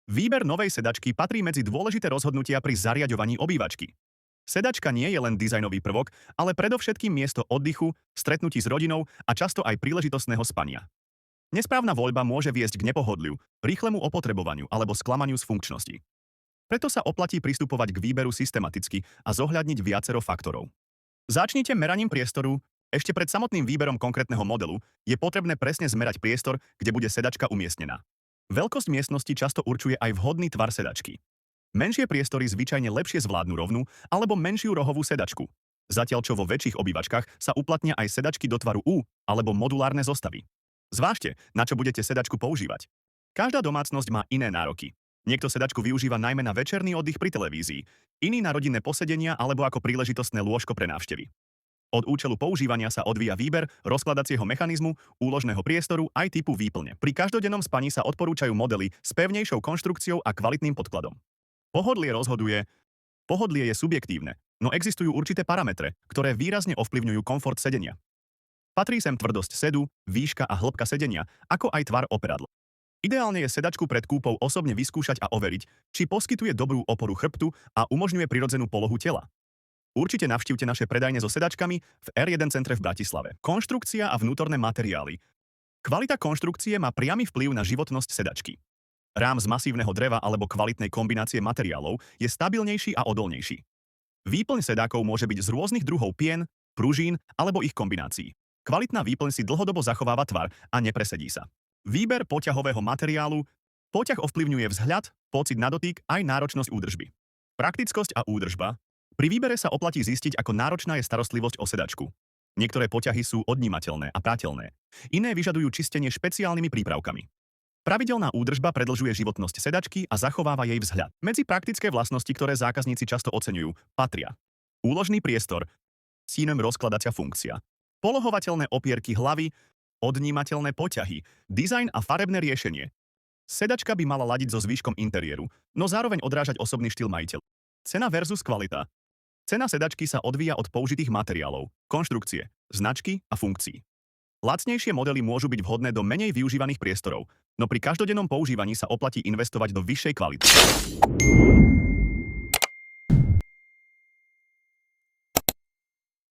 Výber novej sedačky patrí medzi dôležité rozhodnutia pri zariaďovaní obývačky. Sedačka nie je len dizajnový prvok, ale predovšetkým miesto oddychu, stretnutí s rodinou a často aj príležitostného spania. Nesprávna voľba môže viesť k nepohodliu, rýchlemu opotrebovaniu alebo sklamaniu z funkčnosti. Preto sa oplatí pristupovať k výberu systematicky a zohľadniť viacero faktorov. Začnite meraním priestoru. Ešte pred samotným výberom konkrétneho modelu je potrebné presne zmerať priestor, kde bude sedačka umiestnená. Veľkosť miestnosti často určuje aj vhodný tvar sedačky. Menšie priestory zvyčajne lepšie zvládnu rovnú alebo menšiu rohovú sedačku. Zatiaľ čo vo väčších obývačkách sa uplatnia aj sedačky do tvaru U alebo modulárne zostavy. Zvážte, na čo budete sedačku používať. Každá domácnosť má iné nároky. Niekto sedačku využíva najmä na večerný oddych pri televízii, iný na rodinné posedenia alebo ako príležitostné lôžko pre návštevy. Od účelu používania sa odvíja výber rozkladacieho mechanizmu, úložného priestoru aj typu výplne. Pri každodennom spaní sa odporúčajú modely s pevnejšou konštrukciou a kvalitným podkladom. Pohodlie rozhoduje. Pohodlie je subjektívne, no existujú určité parametre, ktoré výrazne ovplyvňujú komfort sedenia. Patrí sem tvrdosť sedu, výška a hĺbka sedenia, ako aj tvar operadla. Ideálne je sedačku pred kúpou osobne vyskúšať a overiť, či poskytuje dobrú oporu chrbtu a umožňuje prirodzenú polohu tela. Určite navštívte naše predajne so sedačkami v R1 centre v Bratislave. Konštrukcia a vnútorné materiály. Kvalita konštrukcie má priamy vplyv na životnosť sedačky. Rám z masívneho dreva alebo kvalitnej kombinácie materiálov je stabilnejší a odolnejší. Výplň sedákov môže byť z rôznych druhov pien, pružín alebo ich kombinácií. Kvalitná výplň si dlhodobo zachováva tvar a nepresedí sa. Výber poťahového materiálu. Poťah ovplyvňuje vzhľad, pocit na dotyk aj náročnosť údržby. Praktickosť a údržba. Pri výbere sa oplatí zistiť, ako náročná je starostlivosť o sedačku. Niektoré poťahy sú odnímateľné a práteľné. Iné vyžadujú čistenie špeciálnymi prípravkami. Pravidelná údržba predĺžuje životnosť sedačky a zachováva jej vzhľad. Medzi praktické vlastnosti, ktoré zákazníci často oceňujú, patria úložný priestor, synonym rozkladacia funkcia, polohovateľné opierky hlavy, odnímateľné poťahy, dizajn a farebné riešenie. Sedačka by mala ladiť so zvyškom interiéru, no zároveň odrážať osobný štýl majiteľa. Cena versus kvalita. Cena sedačky sa odvíja od použitých materiálov, konštrukcie, značky a funkcií. Lacnejšie modely môžu byť vhodné do menej využívaných priestorov, no pri každodennom používaní sa oplatí investovať do vyššej kvality.